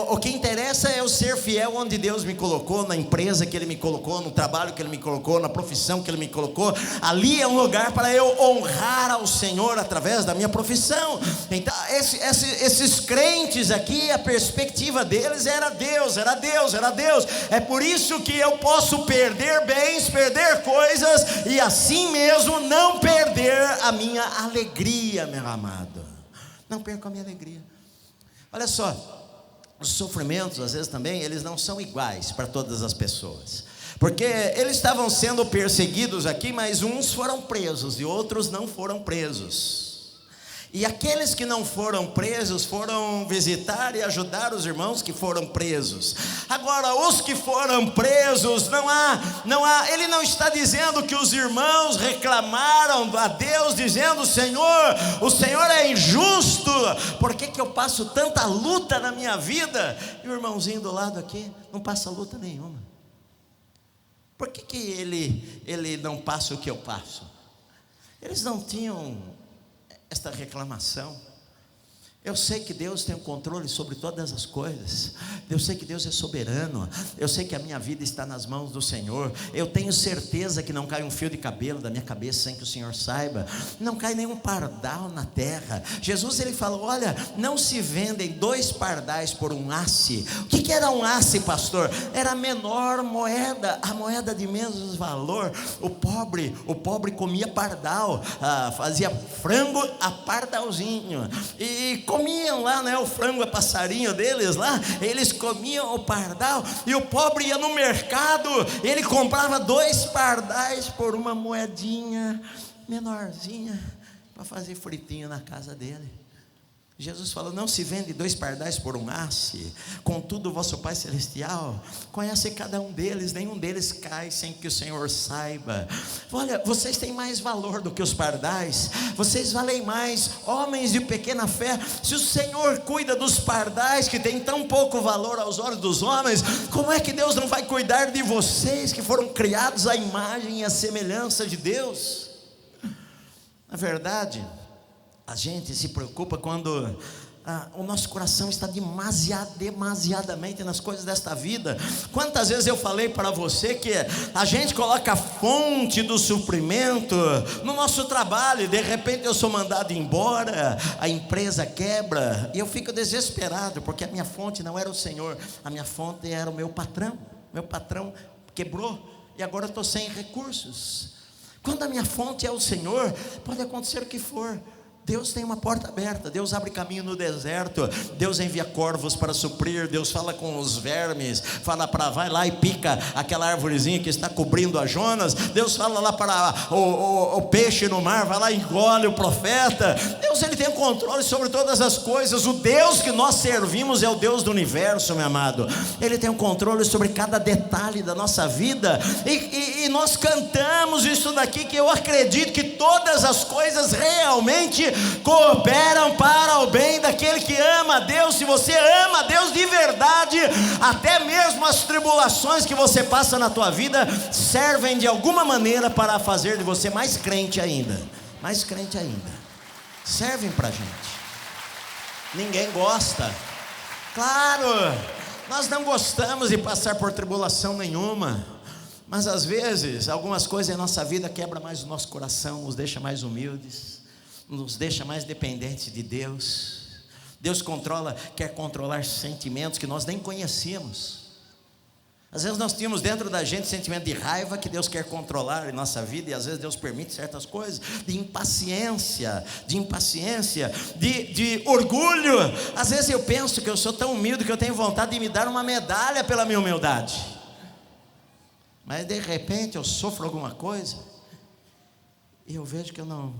o que interessa é eu ser fiel onde Deus me colocou, na empresa que Ele me colocou, no trabalho que Ele me colocou, na profissão que Ele me colocou. Ali é um lugar para eu honrar ao Senhor através da minha profissão. Então esses crentes aqui, a perspectiva deles era Deus. É por isso que eu posso perder bens, perder coisas, e assim mesmo não perder a minha alegria, meu amado. Não perco a minha alegria. Olha só, os sofrimentos às vezes também, eles não são iguais para todas as pessoas, porque eles estavam sendo perseguidos aqui, mas uns foram presos e outros não foram presos. E aqueles que não foram presos foram visitar e ajudar os irmãos que foram presos. Agora, os que foram presos, ele não está dizendo que os irmãos reclamaram a Deus, dizendo: o Senhor é injusto, por que eu passo tanta luta na minha vida? E o irmãozinho do lado aqui não passa luta nenhuma. Por que ele não passa o que eu passo? Eles não tinham esta reclamação. Eu sei que Deus tem o controle sobre todas as coisas. Eu sei que Deus é soberano. Eu sei que a minha vida está nas mãos do Senhor. Eu tenho certeza que não cai um fio de cabelo da minha cabeça sem que o Senhor saiba. Não cai nenhum pardal na terra. Jesus, ele falou: olha, não se vendem 2 pardais por um asse. O que era um asse, pastor? Era a menor moeda, a moeda de menos valor. O pobre comia pardal, fazia frango a pardalzinho, e comiam lá, né, o frango a passarinho deles lá, eles comiam o pardal. E o pobre ia no mercado, ele comprava 2 pardais por uma moedinha menorzinha, para fazer fritinho na casa dele. Jesus falou: não se vende 2 pardais por um asse. Contudo, o vosso Pai Celestial conhece cada um deles, nenhum deles cai sem que o Senhor saiba. Olha, vocês têm mais valor do que os pardais, vocês valem mais, homens de pequena fé. Se o Senhor cuida dos pardais, que tem tão pouco valor aos olhos dos homens, como é que Deus não vai cuidar de vocês, que foram criados à imagem e à semelhança de Deus? Na verdade, a gente se preocupa quando o nosso coração está demasiadamente nas coisas desta vida. Quantas vezes eu falei para você que a gente coloca a fonte do suprimento no nosso trabalho, e de repente eu sou mandado embora, a empresa quebra, e eu fico desesperado, porque a minha fonte não era o Senhor, a minha fonte era o meu patrão quebrou, e agora eu estou sem recursos. Quando a minha fonte é o Senhor, pode acontecer o que for, Deus tem uma porta aberta, Deus abre caminho no deserto, Deus envia corvos para suprir, Deus fala com os vermes, fala para vai lá e pica aquela árvorezinha que está cobrindo a Jonas, Deus fala lá para o peixe no mar, vai lá e engole o profeta. Deus, ele tem controle sobre todas as coisas. O Deus que nós servimos é o Deus do universo, meu amado. Ele tem o controle sobre cada detalhe da nossa vida, e nós cantamos isso daqui, que eu acredito que todas as coisas realmente cooperam para o bem daquele que ama a Deus. Se você ama a Deus de verdade, até mesmo as tribulações que você passa na tua vida servem de alguma maneira para fazer de você mais crente ainda, servem para a gente. Ninguém gosta, claro, nós não gostamos de passar por tribulação nenhuma, mas às vezes algumas coisas em nossa vida quebram mais o nosso coração, nos deixa mais humildes, nos deixa mais dependentes de Deus. Deus quer controlar sentimentos que nós nem conhecíamos. Às vezes nós tínhamos dentro da gente sentimento de raiva que Deus quer controlar em nossa vida, e às vezes Deus permite certas coisas, de impaciência, de orgulho. Às vezes eu penso que eu sou tão humilde que eu tenho vontade de me dar uma medalha pela minha humildade, mas de repente eu sofro alguma coisa e eu vejo que eu não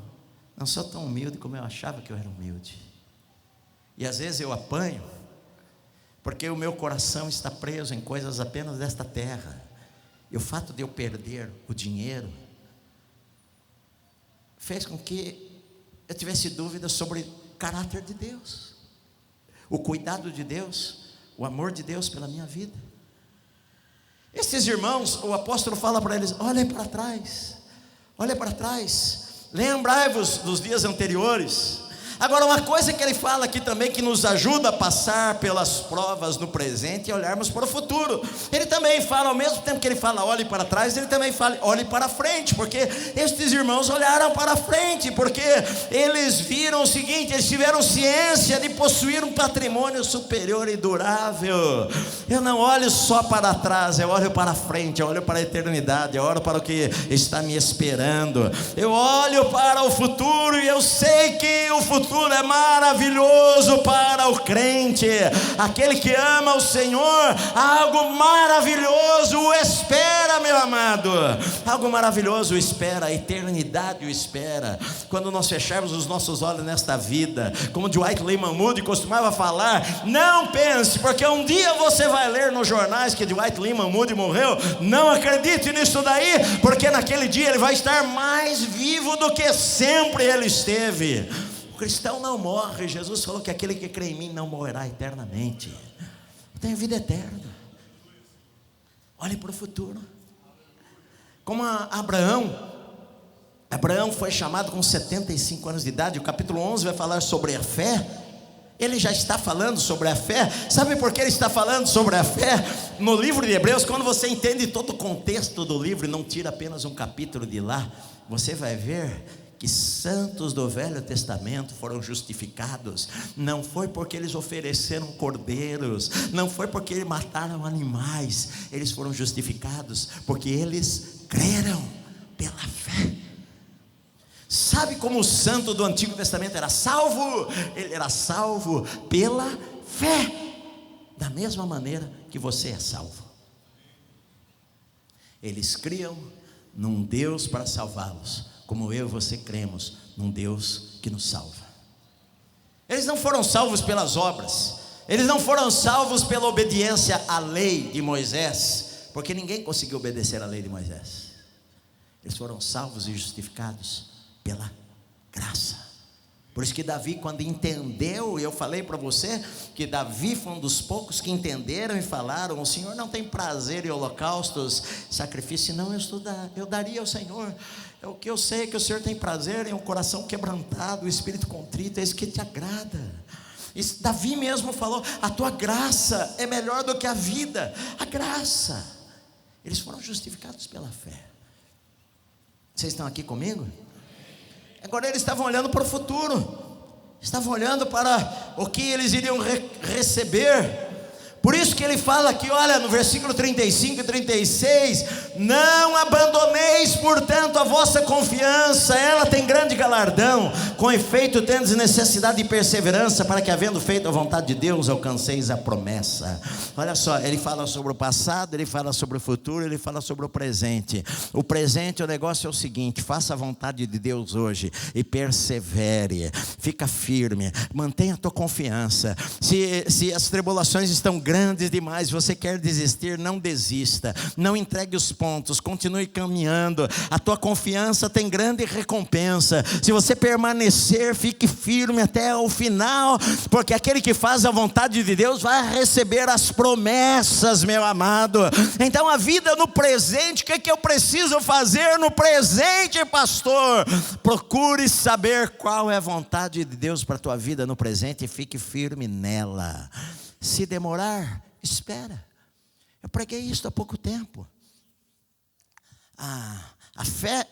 sou tão humilde como eu achava que eu era humilde. E às vezes eu apanho, porque o meu coração está preso em coisas apenas desta terra. E o fato de eu perder o dinheiro fez com que eu tivesse dúvidas sobre o caráter de Deus, o cuidado de Deus, o amor de Deus pela minha vida. Esses irmãos, o apóstolo fala para eles: olhem para trás, lembrai-vos dos dias anteriores. Agora, uma coisa que ele fala aqui também, que nos ajuda a passar pelas provas no presente, é olharmos para o futuro. Ele também fala, ao mesmo tempo que ele fala olhe para trás, ele também fala olhe para frente, porque estes irmãos olharam para frente, porque eles viram o seguinte: eles tiveram ciência de possuir um patrimônio superior e durável. Eu não olho só para trás, eu olho para frente, eu olho para a eternidade, eu olho para o que está me esperando, eu olho para o futuro, e eu sei que o futuro é maravilhoso para o crente, aquele que ama o Senhor. Algo maravilhoso o espera, meu amado, algo maravilhoso o espera, a eternidade o espera. Quando nós fecharmos os nossos olhos nesta vida, como Dwight Lyman Moody costumava falar, não pense, porque um dia você vai ler nos jornais que Dwight Lyman Moody morreu. Não acredite nisso daí, porque naquele dia ele vai estar mais vivo do que sempre ele esteve. O cristão não morre. Jesus falou que aquele que crê em mim não morrerá eternamente. Tem vida eterna. Olhe para o futuro. Como Abraão foi chamado com 75 anos de idade. O capítulo 11 vai falar sobre a fé. Ele já está falando sobre a fé. Sabe por que ele está falando sobre a fé? No livro de Hebreus, quando você entende todo o contexto do livro, não tira apenas um capítulo de lá, você vai ver que santos do Velho Testamento foram justificados. Não foi porque eles ofereceram cordeiros, não foi porque eles mataram animais. Eles foram justificados porque eles creram pela fé. Sabe como o santo do Antigo Testamento era salvo? Ele era salvo pela fé, da mesma maneira que você é salvo. Eles criam num Deus para salvá-los, como eu e você cremos num Deus que nos salva. Eles não foram salvos pelas obras, eles não foram salvos pela obediência à lei de Moisés, porque ninguém conseguiu obedecer à lei de Moisés. Eles foram salvos e justificados pela graça. Por isso que Davi, quando entendeu, e eu falei para você que Davi foi um dos poucos que entenderam e falaram: o Senhor não tem prazer em holocaustos, sacrifício, não, eu daria ao Senhor. É o que eu sei que o Senhor tem prazer em um coração quebrantado, o espírito contrito, é isso que te agrada. Isso, Davi mesmo falou: a tua graça é melhor do que a vida. A graça. Eles foram justificados pela fé. Vocês estão aqui comigo? Agora eles estavam olhando para o futuro, estavam olhando para o que eles iriam receber. Por isso que ele fala aqui, olha, no versículo 35 e 36, Não abandoneis, portanto, a vossa confiança, ela tem grande galardão. Com efeito, tendes necessidade de perseverança, para que, havendo feito a vontade de Deus, alcanceis a promessa. Olha só, ele fala sobre o passado, ele fala sobre o futuro, ele fala sobre o presente. O presente, o negócio é o seguinte: faça a vontade de Deus hoje e persevere, fica firme, mantenha a tua confiança. Se as tribulações estão grandes demais, você quer desistir, não desista, não entregue os pontos, continue caminhando. A tua confiança tem grande recompensa. Se você permanecer, fique firme até o final, porque aquele que faz a vontade de Deus vai receber as promessas, meu amado. Então a vida no presente, o que eu preciso fazer no presente, pastor? Procure saber qual é a vontade de Deus para a tua vida no presente e fique firme nela. Se demorar, espera. Eu preguei isso há pouco tempo. A fé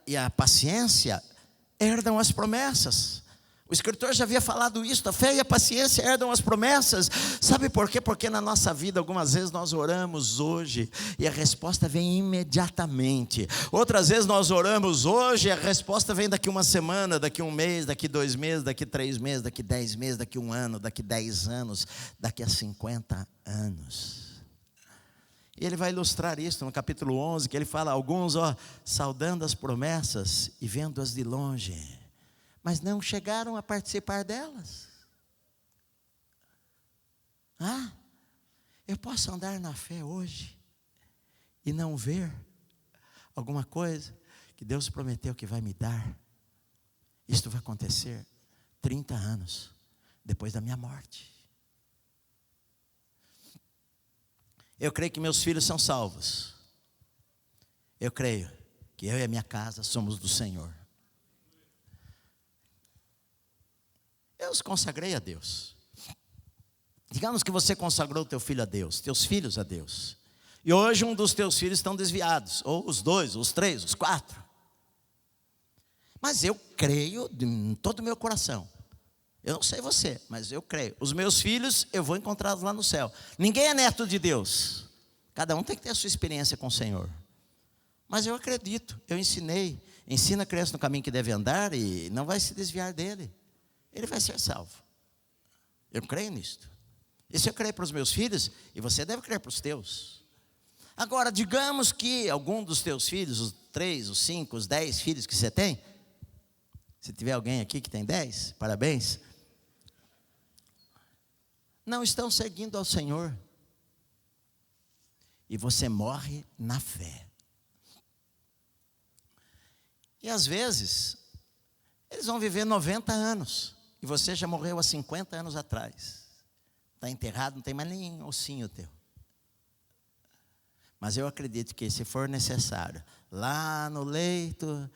e a paciência herdam as promessas. O escritor já havia falado isso: a fé e a paciência herdam as promessas. Sabe por quê? Porque na nossa vida, algumas vezes nós oramos hoje e a resposta vem imediatamente. Outras vezes nós oramos hoje e a resposta vem daqui uma semana, daqui um mês, daqui 2 meses, daqui 3 meses, daqui 10 meses, daqui 1 ano, daqui 10 anos, daqui a 50 anos. E ele vai ilustrar isso no capítulo 11, que ele fala: alguns, saudando as promessas e vendo-as de longe, mas não chegaram a participar delas. Eu posso andar na fé hoje e não ver alguma coisa que Deus prometeu que vai me dar. Isto vai acontecer 30 anos depois da minha morte. Eu creio que meus filhos são salvos. Eu creio que eu e a minha casa somos do Senhor. Eu os consagrei a Deus. Digamos que você consagrou teu filho a Deus, teus filhos a Deus. E hoje um dos teus filhos estão desviados, ou os 2, os 3, os 4. Mas eu creio em todo o meu coração. Eu não sei você, mas eu creio. Os meus filhos, eu vou encontrá-los lá no céu. Ninguém é neto de Deus. Cada um tem que ter a sua experiência com o Senhor. Mas eu acredito, eu ensinei. Ensina a criança no caminho que deve andar e não vai se desviar dele. Ele vai ser salvo. Eu creio nisto. Isso eu creio para os meus filhos e você deve crer para os teus. Agora, digamos que algum dos teus filhos, os 3, os 5, os 10 filhos que você tem, se tiver alguém aqui que tem 10, parabéns, não estão seguindo ao Senhor. E você morre na fé. E às vezes, eles vão viver 90 anos. E você já morreu há 50 anos atrás. Está enterrado, não tem mais nem ossinho teu. Mas eu acredito que, se for necessário, lá no leito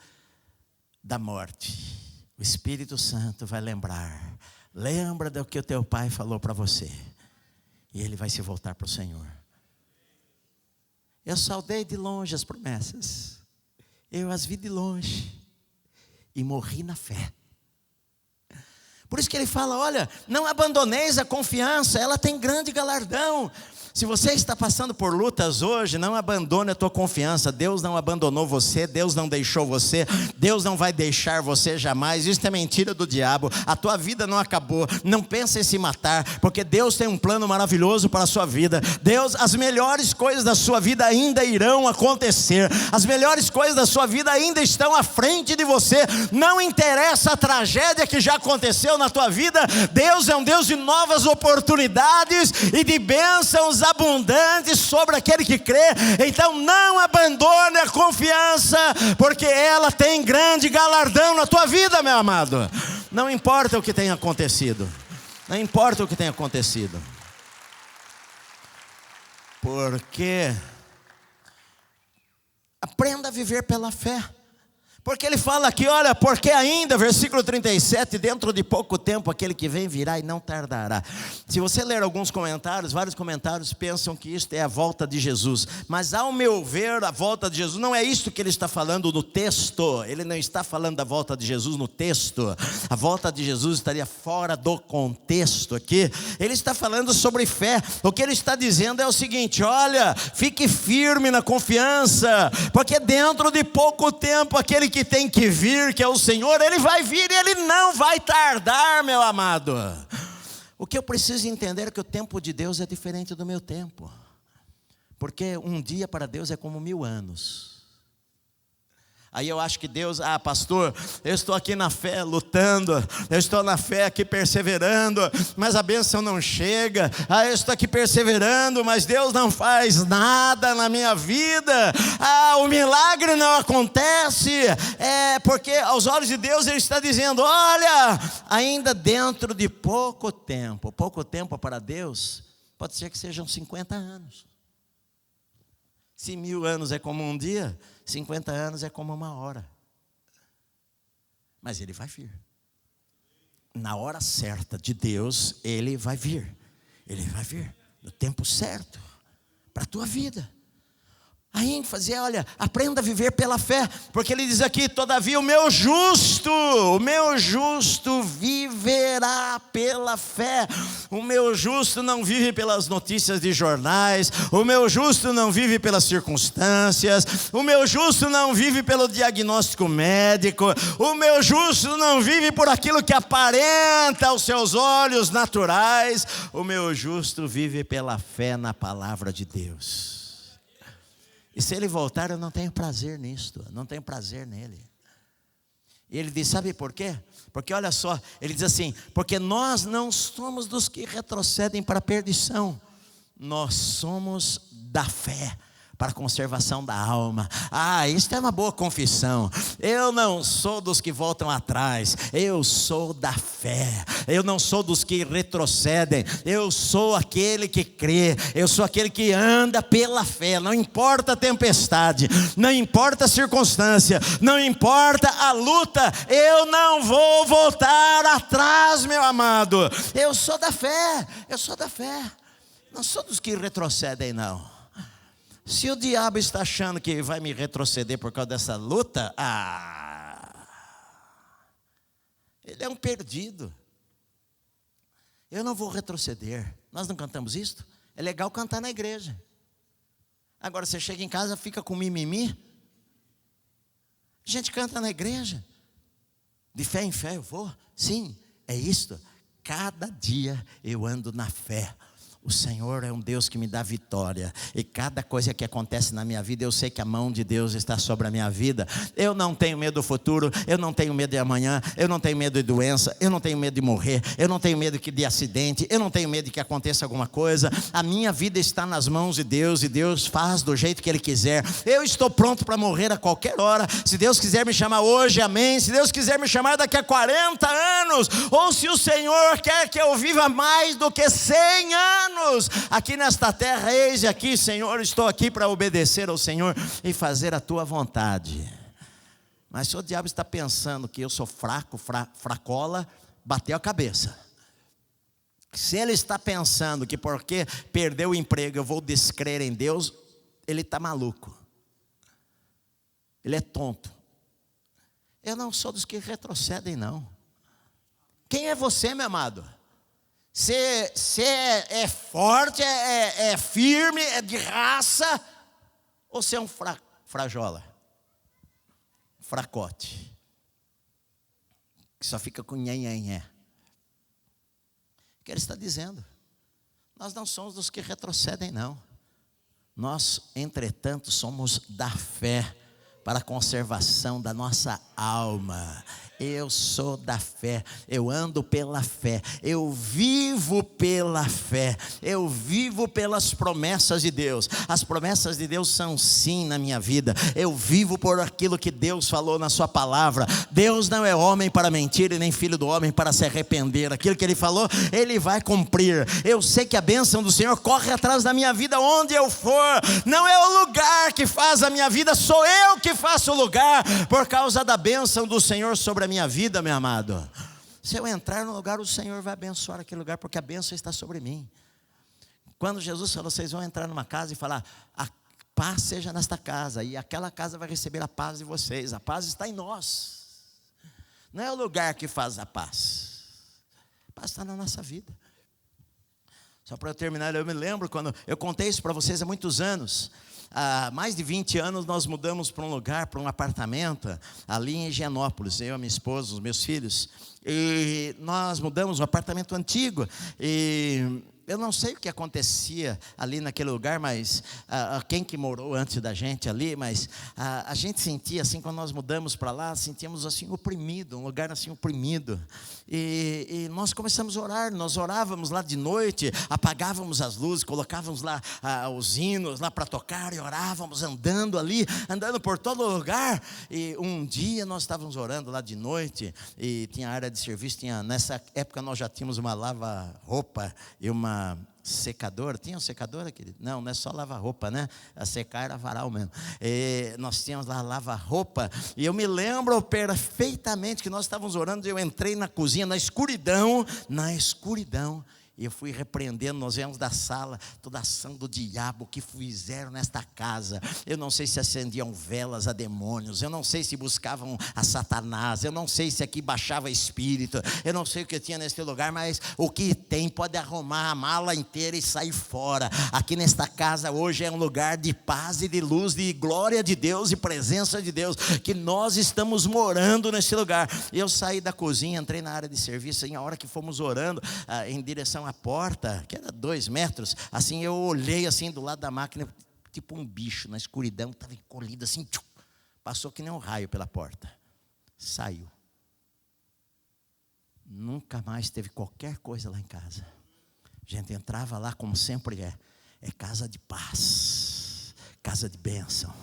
da morte, o Espírito Santo vai lembrar. Lembra do que o teu pai falou para você. E ele vai se voltar para o Senhor. Eu saudei de longe as promessas. Eu as vi de longe. E morri na fé. Por isso que ele fala: olha, não abandoneis a confiança, ela tem grande galardão. Se você está passando por lutas hoje, não abandone a tua confiança. Deus não abandonou você, Deus não deixou você, Deus não vai deixar você jamais. Isso é mentira do diabo. A tua vida não acabou. Não pense em se matar, porque Deus tem um plano maravilhoso para a sua vida. As melhores coisas da sua vida ainda irão acontecer. As melhores coisas da sua vida ainda estão à frente de você. Não interessa a tragédia que já aconteceu na tua vida. Deus é um Deus de novas oportunidades e de bênçãos abundantes sobre aquele que crê. Então não abandone a confiança, porque ela tem grande galardão na tua vida, meu amado. Não importa o que tenha acontecido. Não importa o que tenha acontecido. Porque aprenda a viver pela fé. Porque ele fala aqui, olha, porque ainda, versículo 37, dentro de pouco tempo aquele que vem virá e não tardará. Se você ler alguns comentários, vários comentários pensam que isto é a volta de Jesus. Mas ao meu ver, a volta de Jesus não é isto que ele está falando no texto. Ele não está falando da volta de Jesus no texto. A volta de Jesus estaria fora do contexto aqui. Ele está falando sobre fé. O que ele está dizendo é o seguinte, olha, fique firme na confiança, porque dentro de pouco tempo aquele que tem que vir, que é o Senhor, Ele vai vir e Ele não vai tardar, meu amado. O que eu preciso entender é que o tempo de Deus é diferente do meu tempo, porque um dia para Deus é como 1000 anos. Aí eu acho que Deus, pastor, eu estou aqui na fé lutando, eu estou na fé aqui perseverando, mas a bênção não chega. Eu estou aqui perseverando, mas Deus não faz nada na minha vida. O milagre não acontece. Porque aos olhos de Deus Ele está dizendo, olha, ainda dentro de pouco tempo para Deus, pode ser que sejam 50 anos. Se 1000 anos é como um dia, 50 anos é como uma hora. Mas Ele vai vir. Na hora certa de Deus, Ele vai vir. Ele vai vir no tempo certo para a tua vida. A ênfase é, olha, aprenda a viver pela fé, porque ele diz aqui, todavia o meu justo viverá pela fé. O meu justo não vive pelas notícias de jornais, o meu justo não vive pelas circunstâncias, o meu justo não vive pelo diagnóstico médico, o meu justo não vive por aquilo que aparenta aos seus olhos naturais, o meu justo vive pela fé na palavra de Deus. E se Ele voltar, eu não tenho prazer nisto, não tenho prazer nele. E ele diz, sabe por quê? Porque olha só, ele diz assim, porque nós não somos dos que retrocedem para a perdição, nós somos da fé para a conservação da alma. Isso é uma boa confissão. Eu não sou dos que voltam atrás, eu sou da fé. Eu não sou dos que retrocedem, eu sou aquele que crê, eu sou aquele que anda pela fé. Não importa a tempestade, não importa a circunstância, não importa a luta, eu não vou voltar atrás, meu amado. Eu sou da fé, não sou dos que retrocedem, não. Se o diabo está achando que vai me retroceder por causa dessa luta, ele é um perdido. Eu não vou retroceder. Nós não cantamos isto? É legal cantar na igreja. Agora você chega em casa, fica com mimimi. A gente canta na igreja. De fé em fé eu vou. Sim, é isto. Cada dia eu ando na fé. O Senhor é um Deus que me dá vitória. E cada coisa que acontece na minha vida, eu sei que a mão de Deus está sobre a minha vida. Eu não tenho medo do futuro, eu não tenho medo de amanhã, eu não tenho medo de doença, eu não tenho medo de morrer, eu não tenho medo de acidente, eu não tenho medo de que aconteça alguma coisa. A minha vida está nas mãos de Deus e Deus faz do jeito que Ele quiser. Eu estou pronto para morrer a qualquer hora. Se Deus quiser me chamar hoje, amém. Se Deus quiser me chamar daqui a 40 anos, ou se o Senhor quer que eu viva mais do que 100 anos, aqui nesta terra, eis aqui, Senhor, estou aqui para obedecer ao Senhor e fazer a tua vontade. Mas se o diabo está pensando que eu sou fraco, fracola, bateu a cabeça. Se ele está pensando que porque perdeu o emprego eu vou descrer em Deus, ele está maluco. Ele é tonto. Eu não sou dos que retrocedem, não. Quem é você, meu amado? Você é forte, é firme, é de raça, ou você é um frajola, fracote, que só fica com nhenhenhé? O que ele está dizendo? Nós não somos dos que retrocedem, não. Nós, entretanto, somos da fé para a conservação da nossa alma. Eu sou da fé, eu ando pela fé, eu vivo pela fé, eu vivo pelas promessas de Deus. As promessas de Deus são sim na minha vida. Eu vivo por aquilo que Deus falou na sua palavra. Deus não é homem para mentir e nem filho do homem para se arrepender. Aquilo que Ele falou, Ele vai cumprir. Eu sei que a bênção do Senhor corre atrás da minha vida onde eu for. Não é o lugar que faz a minha vida, sou eu que faço o lugar, por causa da bênção do Senhor sobre a minha vida, meu amado. Se eu entrar no lugar, o Senhor vai abençoar aquele lugar, porque a bênção está sobre mim. Quando Jesus falou, vocês vão entrar numa casa e falar, a paz seja nesta casa, e aquela casa vai receber a paz de vocês. A paz está em nós. Não é o lugar que faz a paz. A paz está na nossa vida. Só para eu terminar, eu me lembro quando eu contei isso para vocês há muitos anos. Há mais de 20 anos nós mudamos para um lugar, para um apartamento, ali em Higienópolis, eu, minha esposa, os meus filhos. E nós mudamos um apartamento antigo. E eu não sei o que acontecia ali naquele lugar, mas quem que morou antes da gente ali, mas a gente sentia assim, quando nós mudamos para lá, sentíamos assim oprimido, um lugar assim oprimido. E nós começamos a orar, nós orávamos lá de noite, apagávamos as luzes, colocávamos lá os hinos lá para tocar e orávamos, andando ali, andando por todo lugar. E um dia nós estávamos orando lá de noite e tinha área de serviço, nessa época nós já tínhamos uma lava-roupa e uma secadora. Tinha um secador, querido? Não é só lava-roupa, né? A secar era varal mesmo. E nós tínhamos lá lava-roupa. E eu me lembro perfeitamente que nós estávamos orando. Eu entrei na cozinha, na escuridão. E eu fui repreendendo, nós viemos da sala, toda a ação do diabo que fizeram nesta casa. Eu não sei se acendiam velas a demônios, eu não sei se buscavam a Satanás, eu não sei se aqui baixava espírito, eu não sei o que tinha nesse lugar, mas o que tem pode arrumar a mala inteira e sair fora. Aqui nesta casa hoje é um lugar de paz e de luz, de glória de Deus e presença de Deus, que nós estamos morando nesse lugar. Eu saí da cozinha, entrei na área de serviço, e a hora que fomos orando, em direção a porta, que era 2 metros, assim eu olhei assim do lado da máquina, tipo um bicho na escuridão, estava encolhido assim, passou que nem um raio pela porta, saiu. Nunca mais teve qualquer coisa lá em casa. A gente entrava lá como sempre é casa de paz, casa de bênção,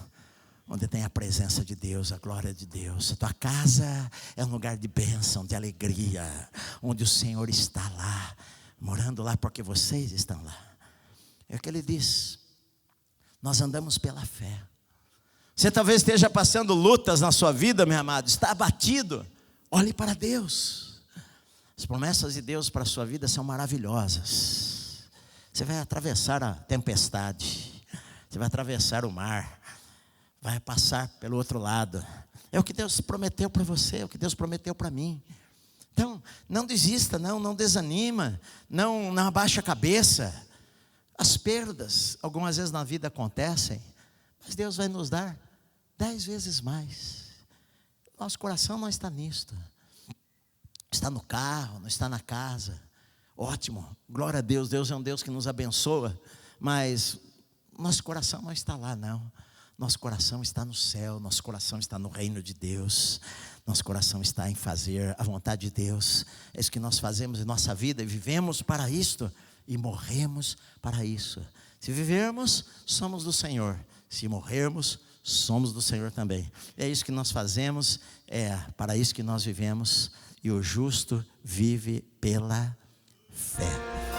onde tem a presença de Deus, a glória de Deus. A tua casa é um lugar de bênção, de alegria, onde o Senhor está lá, morando lá porque vocês estão lá. É o que Ele diz, nós andamos pela fé. Você talvez esteja passando lutas na sua vida, meu amado, está abatido, olhe para Deus. As promessas de Deus para a sua vida são maravilhosas. Você vai atravessar a tempestade, você vai atravessar o mar, vai passar pelo outro lado. É o que Deus prometeu para você, é o que Deus prometeu para mim. Então, não desista, não desanima, não abaixa a cabeça. As perdas, algumas vezes na vida acontecem, mas Deus vai nos dar 10 vezes mais. Nosso coração não está nisto. Está no carro, não está na casa. Ótimo, glória a Deus, Deus é um Deus que nos abençoa, mas nosso coração não está lá, não. Nosso coração está no céu, nosso coração está no reino de Deus, nosso coração está em fazer a vontade de Deus. É isso que nós fazemos em nossa vida, e vivemos para isto, e morremos para isso. Se vivermos, somos do Senhor, se morrermos, somos do Senhor também. É isso que nós fazemos, é para isso que nós vivemos, e o justo vive pela fé.